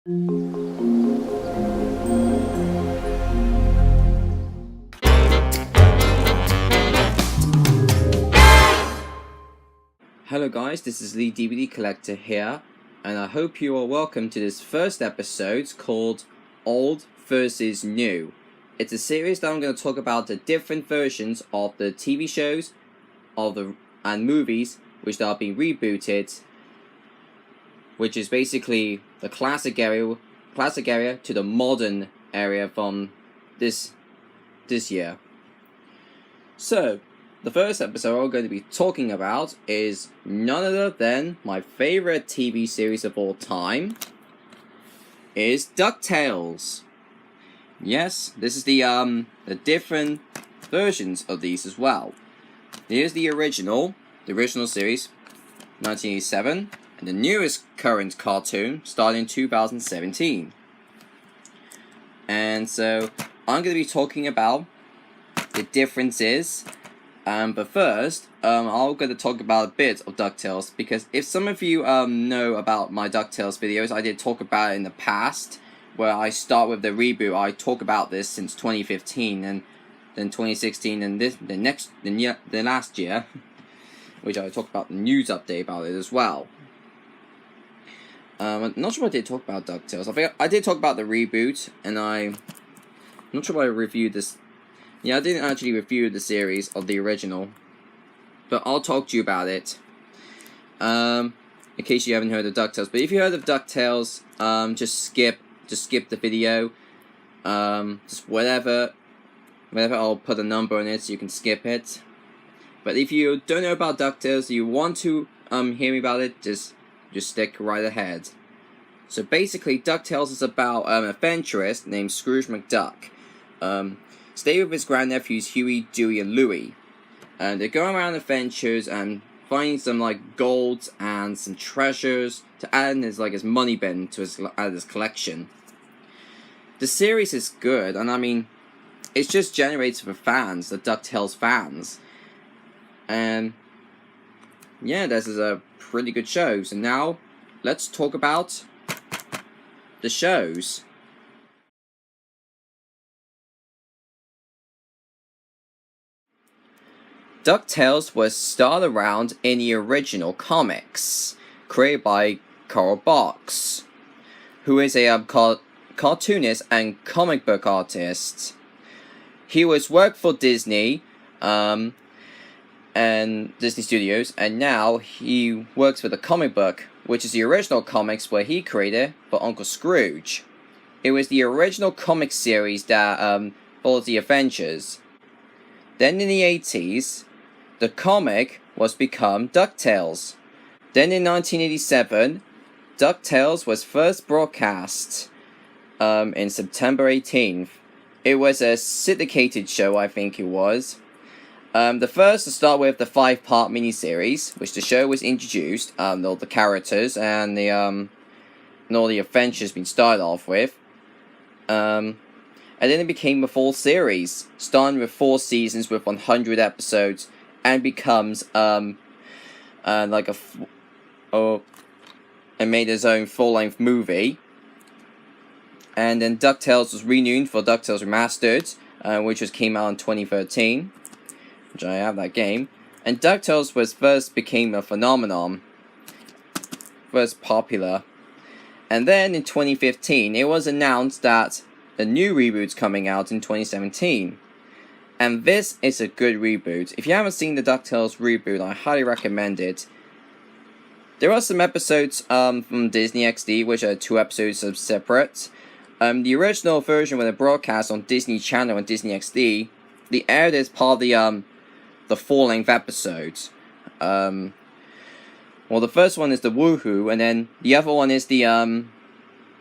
Hello guys, this is Lee DVD Collector here, and I hope you are welcome to this first episode called Old vs. New. It's a series that I'm going to talk about the different versions of the TV shows and movies which are being rebooted, which is basically the classic area to the modern area from this year. So, the first episode we're going to be talking about is none other than my favorite TV series of all time, is DuckTales. Yes, this is the different versions of these as well. Here's the original series, 1987, and the newest current cartoon starting in 2017. And so I'm going to be talking about the differences. But first, I'm going to talk about a bit of DuckTales, because if some of you know about my DuckTales videos, I did talk about it in the past, where I start with the reboot. I talk about this since 2015, and then 2016, and the last year, which I talked about the news update about it as well. I'm not sure if I did talk about DuckTales. I think I did talk about the reboot, and I'm not sure if I reviewed this. Yeah, I didn't actually review the series of the original, but I'll talk to you about it. In case you haven't heard of DuckTales, but if you heard of DuckTales, just skip the video. Just whatever I'll put a number on it so you can skip it. But if you don't know about DuckTales, you want to hear me about it, just stick right ahead. So basically, DuckTales is about an adventurist named Scrooge McDuck. Stay with his grandnephews Huey, Dewey, and Louie, and they go around adventures and find some gold and some treasures to add in his money bin to his collection. The series is good, and I mean, it's just generated for fans, the DuckTales fans, and yeah, this is a pretty good show. So now let's talk about the shows. DuckTales was started around in the original comics, created by Carl Barks, who is a cartoonist and comic book artist. He was worked for Disney and Disney Studios, and now he works with a comic book, which is the original comics where he created for Uncle Scrooge. It was the original comic series that followed the Avengers. Then in the 80s, the comic was become DuckTales. Then in 1987, DuckTales was first broadcast in September 18th. It was a syndicated show, I think it was. The first to start with the 5-part miniseries, which the show was introduced, all the characters and all the adventures being started off with. And then it became a full series, starting with 4 seasons with 100 episodes, and becomes and made its own full-length movie. And then DuckTales was renewed for DuckTales Remastered, which came out in 2013, which I have that game. And DuckTales became a phenomenon, first popular. And then in 2015, it was announced that a new reboot's coming out in 2017. And this is a good reboot. If you haven't seen the DuckTales reboot, I highly recommend it. There are some episodes from Disney XD, which are 2 episodes separate. The original version, when it broadcast on Disney Channel and Disney XD, they aired as part of the full-length episodes. Well, the first one is the Woohoo, and then the other one is the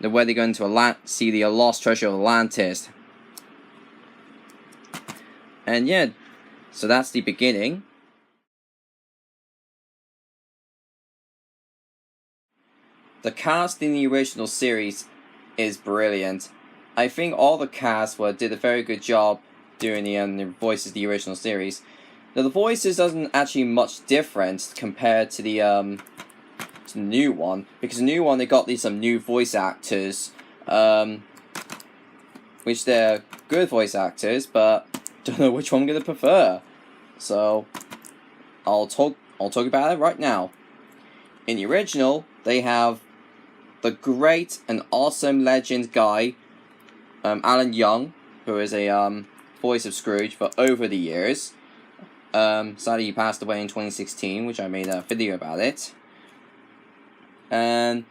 where they go into see the lost treasure of Atlantis. And yeah, so that's the beginning. The cast in the original series is brilliant. I think all the cast did a very good job doing the voices of the original series. Now the voices doesn't actually much different compared to the to the new one, because the new one they got some new voice actors, which they're good voice actors, but don't know which one I'm gonna prefer. So I'll talk about it right now. In the original, they have the great and awesome legend guy, Alan Young, who is a voice of Scrooge for over the years. Sadly, he passed away in 2016, which I made a video about it. And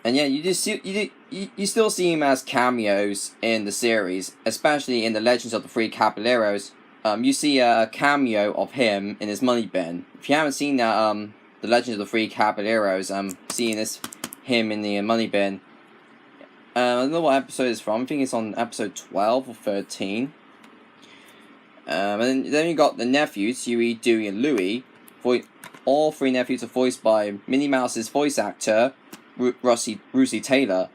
yeah, you still see him as cameos in the series, especially in the Legends of the Three Caballeros. You see a cameo of him in his money bin. If you haven't seen that, the Legends of the Three Caballeros, seeing him in the money bin. I don't know what episode it's from. I think it's on episode 12 or 13. And then you got the nephews, Huey, Dewey, and Louie. All three nephews are voiced by Minnie Mouse's voice actor, Russie Taylor,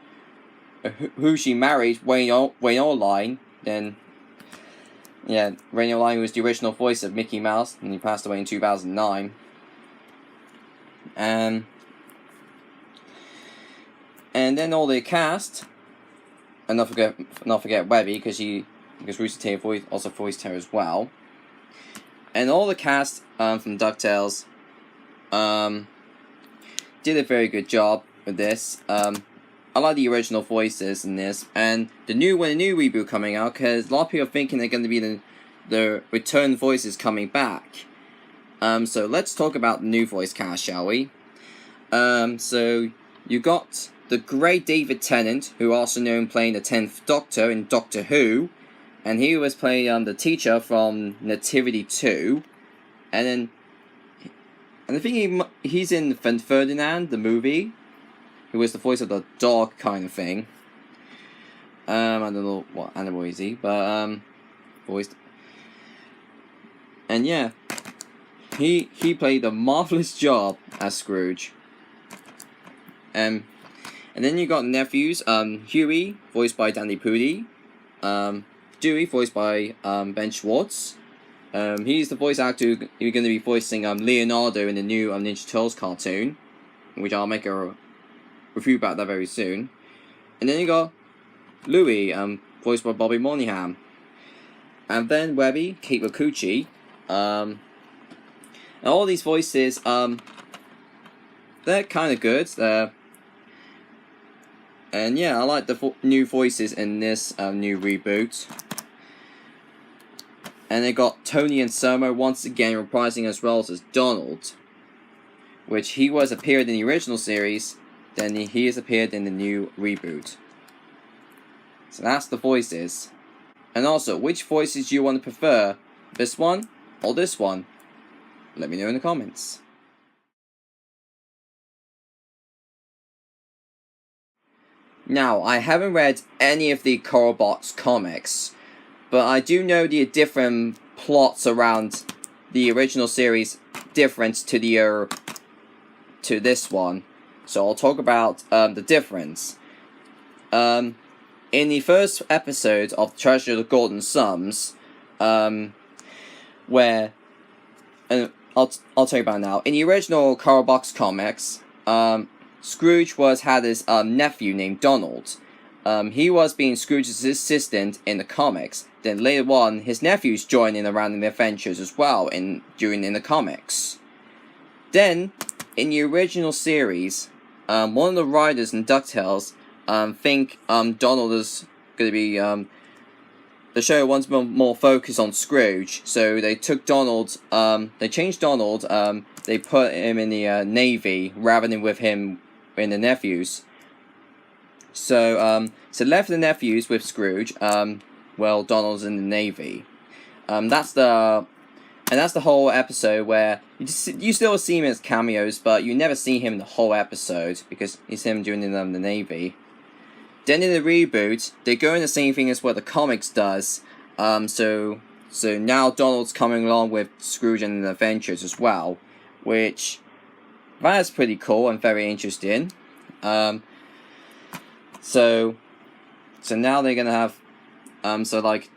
who she married, Wayne Orline. Then, yeah, Wayne Orline was the original voice of Mickey Mouse, and he passed away in 2009. And then all the cast, and not forget Webby, because Russie Taylor also voiced her as well. And all the cast from DuckTales did a very good job with this. I like the original voices in this, and the new reboot coming out, because a lot of people are thinking they're going to be the return voices coming back. So let's talk about the new voice cast, shall we? So you got the great David Tennant, who also known playing the 10th Doctor in Doctor Who, and he was playing the teacher from Nativity 2, and I think he's in Ferdinand, the movie, who was the voice of the dog kind of thing. I don't know what animal is he, but voiced. And yeah, he played a marvelous job as Scrooge. And then you got nephews, Huey, voiced by Danny Pudi, Dewey, voiced by Ben Schwartz. He's the voice actor who's going to be voicing Leonardo in the new Ninja Turtles cartoon, which I'll make a review about that very soon. And then you got Louie, voiced by Bobby Moynihan. And then Webby, Kate Wakuchi. And all these voices, they're kind of good. And yeah, I like the new voices in this new reboot. And they got Tony and Selma once again reprising as well as Donald, which he was appeared in the original series, then he has appeared in the new reboot. So that's the voices. And also, which voices do you want to prefer? This one or this one? Let me know in the comments. Now, I haven't read any of the Coral Box comics, but I do know the different plots around the original series different to this one. So I'll talk about the difference. In the first episode of Treasure of the Golden Sums, where I'll tell you about it now. In the original Coral Box comics, Scrooge had his nephew named Donald. He was being Scrooge's assistant in the comics. Then later on, his nephews joined in around in the adventures as well in the comics. Then, in the original series, one of the writers in DuckTales think Donald is going to be the show wants more focus on Scrooge, so they took Donald. They changed Donald. They put him in the Navy rather than with him in the nephews. So left the nephews with Scrooge. Well, Donald's in the Navy. That's the whole episode where you still see him as cameos, but you never see him in the whole episode because it's him doing the Navy. Then in the reboot, they go in the same thing as what the comics does. So now Donald's coming along with Scrooge and the Adventures as well, which that's pretty cool and very interesting. So now they're gonna have like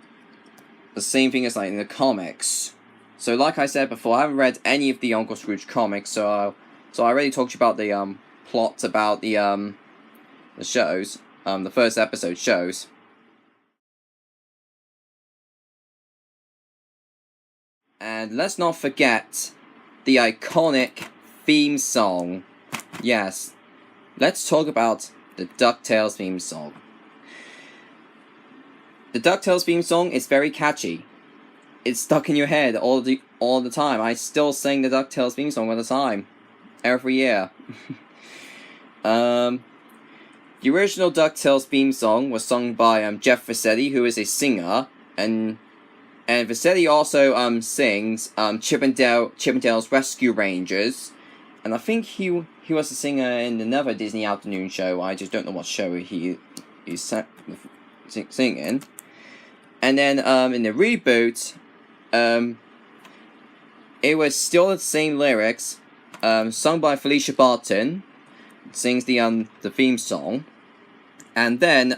the same thing as like in the comics. So like I said before, I haven't read any of the Uncle Scrooge comics, so So I already talked to you about the plot about the shows, the first episode shows. And let's not forget the iconic theme song. Yes, let's talk about the DuckTales theme song. The DuckTales theme song is very catchy. It's stuck in your head all the time. I still sing the DuckTales theme song all the time, every year. The original DuckTales theme song was sung by Jeff Vercetti, who is a singer, and Vercetti also sings Chippendale's Rescue Rangers, and I think he was a singer in another Disney afternoon show. I just don't know what show he's singing. And then in the reboot, it was still the same lyrics, sung by Felicia Barton, sings the theme song, and then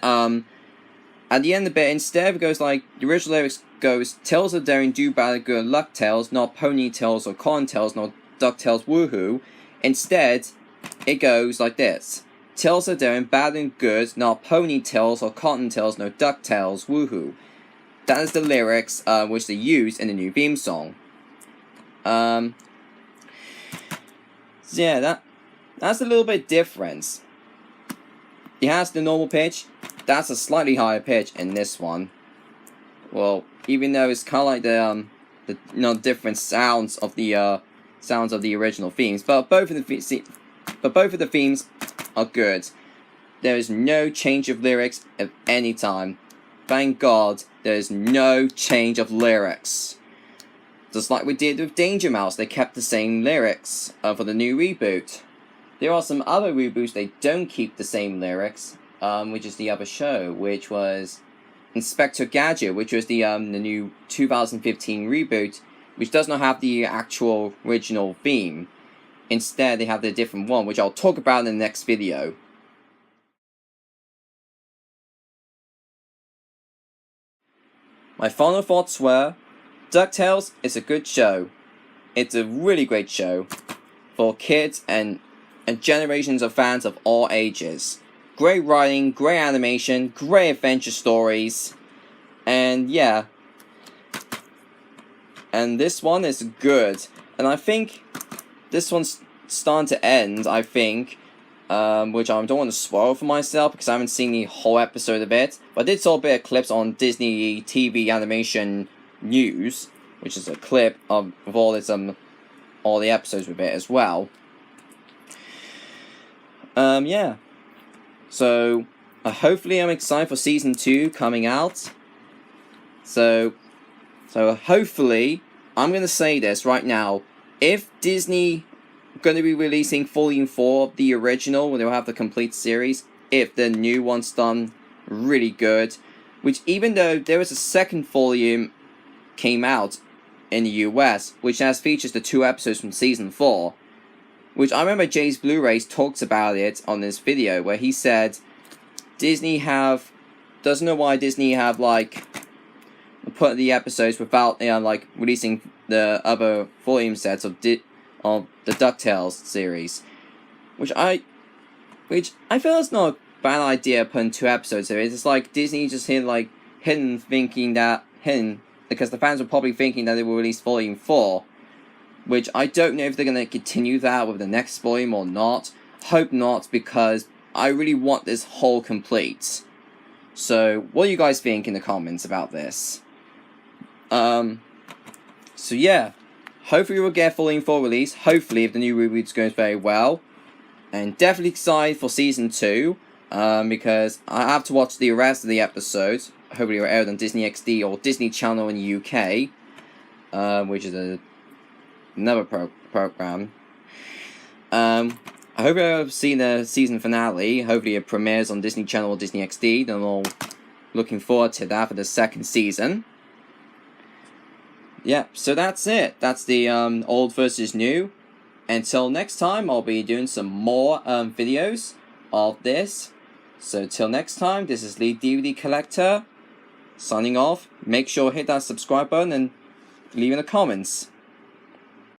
at the end of it, instead it goes like the original lyrics goes, "Tails are daring, do bad, good luck tails, not ponytails or cottontails, not DuckTales, woohoo." Instead, it goes like this: "Tails are daring, bad and good, not ponytails or cottontails, no DuckTales, woohoo." That is the lyrics which they use in the new theme song. So yeah, that's a little bit different. It has the normal pitch. That's a slightly higher pitch in this one. Well, even though it's kind of like the different sounds of the original themes, but both of the themes are good. There is no change of lyrics at any time. Thank God, there is no change of lyrics. Just like we did with Danger Mouse, they kept the same lyrics for the new reboot. There are some other reboots they don't keep the same lyrics, which is the other show, which was Inspector Gadget, which was the new 2015 reboot, which does not have the actual original theme. Instead, they have the different one, which I'll talk about in the next video. My final thoughts were, DuckTales is a good show. It's a really great show for kids and generations of fans of all ages. Great writing, great animation, great adventure stories, and yeah. And this one is good. And I think this one's starting to end, I think. Which I don't want to spoil for myself because I haven't seen the whole episode of it. But I did saw a bit of clips on Disney TV Animation News, which is a clip of all its all the episodes with it as well. Yeah. So hopefully I'm excited for season 2 coming out. So hopefully, I'm gonna say this right now. If Disney going to be releasing volume 4 of the original, when they'll have the complete series, if the new one's done really good, which even though there was a second volume came out in the US, which has features the 2 episodes from season 4, which I remember Jay's Blu-rays talked about it on this video, where he said Disney doesn't know why Disney have like put the episodes without like releasing the other volume sets of the DuckTales series, which I feel it's not a bad idea putting 2 episodes of it. It's like Disney just hidden because the fans were probably thinking that they will release volume 4, which I don't know if they're gonna continue that with the next volume or not. Hope not, because I really want this whole complete. So what do you guys think in the comments about this? So yeah. Hopefully we'll get volume 4 release, hopefully if the new reboot goes very well. And definitely excited for season 2, because I have to watch the rest of the episodes. Hopefully they're aired on Disney XD or Disney Channel in the UK, which is another program. I hope you've seen the season finale. Hopefully it premieres on Disney Channel or Disney XD. Then I'm all looking forward to that for the second season. Yeah, so that's it. That's the old versus new. Until next time, I'll be doing some more videos of this. So till next time, this is Lee DVD Collector signing off. Make sure to hit that subscribe button and leave in the comments.